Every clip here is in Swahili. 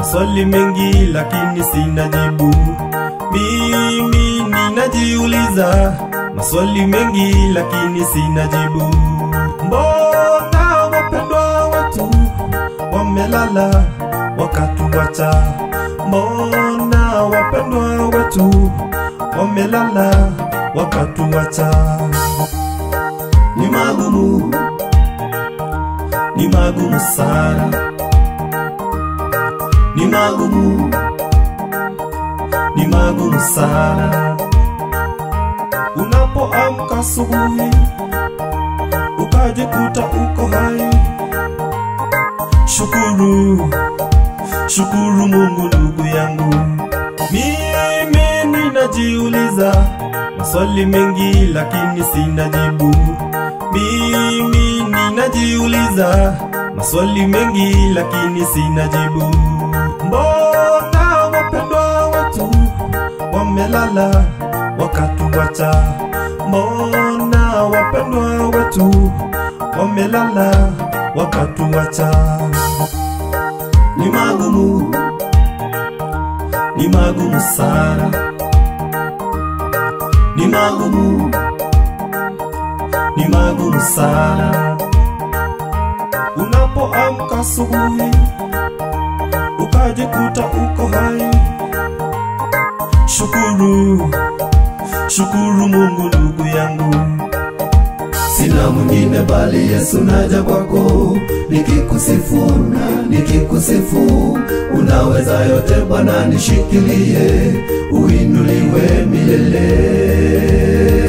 maswali mengi lakini sina jibu. Mimi ninajiuliza maswali mengi lakini sina jibu. Mbona wapendwa wetu wamelala wakatuacha? Mbona wapendwa wetu wamelala wakatuacha? Ni magumu, ni magumu sana. Ni magumu, ni magumu sana. Unapoamka asubuhi ukajikuta uko hai, shukuru, shukuru Mungu ndugu yangu. Mimi ninajiuliza maswali mengi lakini sina jibu. Mimi ninajiuliza maswali mengi lakini sina jibu. Mbona wapendwa wetu wamelala wakatuacha? Mbona wapendwa wetu wamelala wakatuacha? Ni magumu, ni magumu sana. Ni magumu, ni magumu sana. Unapoamka asubuhi ukajikuta uko hai, shukuru, shukuru Mungu ndugu yangu. Sina mwingine bali Yesu, naja kwako nikikusifu na nikikusifu. Unaweza yote Bwana, nishikilie uinuliwe milele.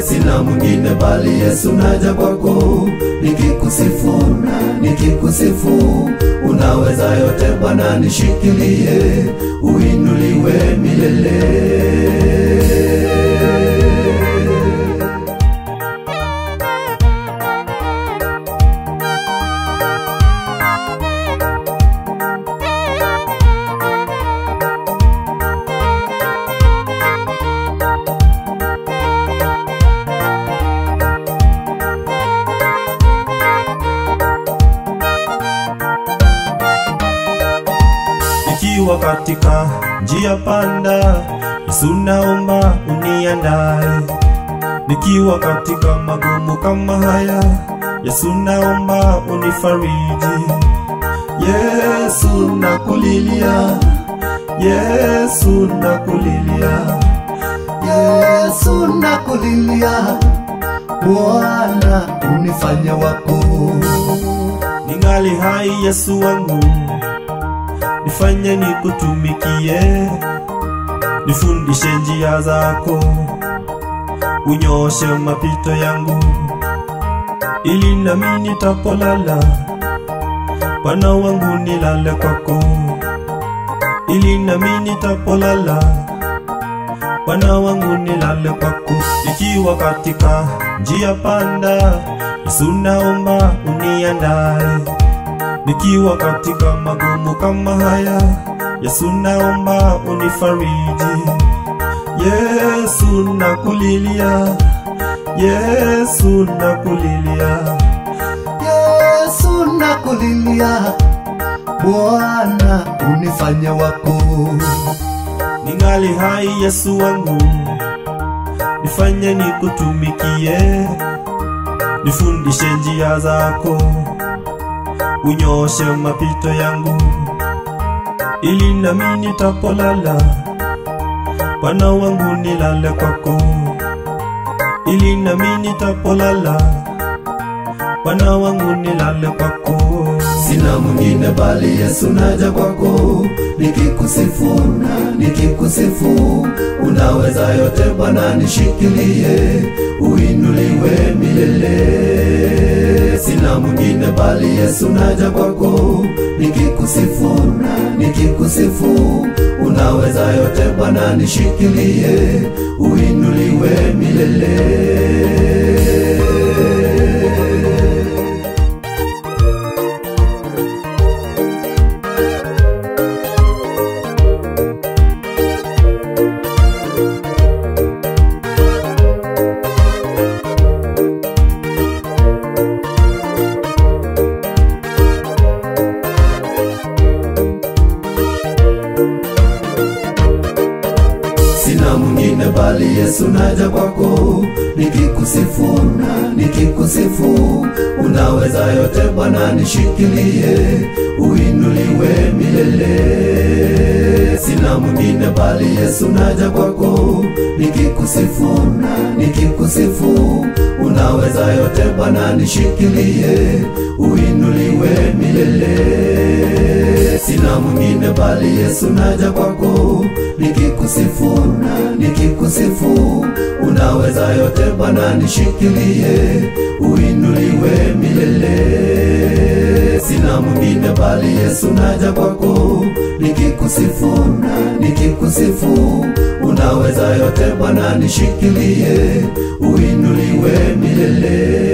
Sina mwingine bali Yesu, naja kwako nikikusifu na nikikusifu. Unaweza yote Bwana, nishikilie uinuliwe milele. Nikiwa katika njia panda, Yesu naomba uniandae. Nikiwa katika magumu kama haya, Yesu naomba unifariji. Yesu nakulilia, Yesu nakulilia, Yesu nakulilia, Bwana unifanye wako. ningali hai Yesu wangu, nifanye nikutumikie. Nifundishe njia zako, unyoshe mapito yangu, ili nami nitapolala Bwana wangu nilale kwako. Ili nami nitapolala Bwana wangu nilale kwako. Nikiwa katika njia panda, Yesu naomba uniandae. Nikiwa katika magumu kama haya, Yesu naomba unifariji. Yesu nakulilia, Yesu nakulilia, Yesu nakulilia, Bwana unifanye wako. ningali hai Yesu wangu, nifanye nikutumikie. Nifundishe njia zako, unyoshe mapito yangu, ili nami nitapolala Bwana wangu nilale kwako. Ili nami nitapolala Bwana wangu nilale kwako. Sina mwingine bali Yesu, naja kwako nikikusifu na nikikusifu. Unaweza yote Bwana, nishikilie uinuliwe milele. Sina mwingine bali Yesu, naja kwako nikikusifu na nikikusifu. Unaweza yote Bwana, nishikilie uinuliwe milele. bali Yesu naja kwako, nikikusifu na nikikusifu. Unaweza yote Bwana, nishikilie, uinuliwe milele. Sina mwingine bali Yesu naja kwako, nikikusifu na nikikusifu. Unaweza yote Bwana, nishikilie, uinuliwe milele. Sina mwingine bali Yesu naja kwako, nikikusifu na nikikusifu. Unaweza yote Bwana, nishikilie, uinuliwe milele. Sina mwingine bali Yesu naja kwako, nikikusifu na nikikusifu. Unaweza yote Bwana, nishikilie, uinuliwe milele.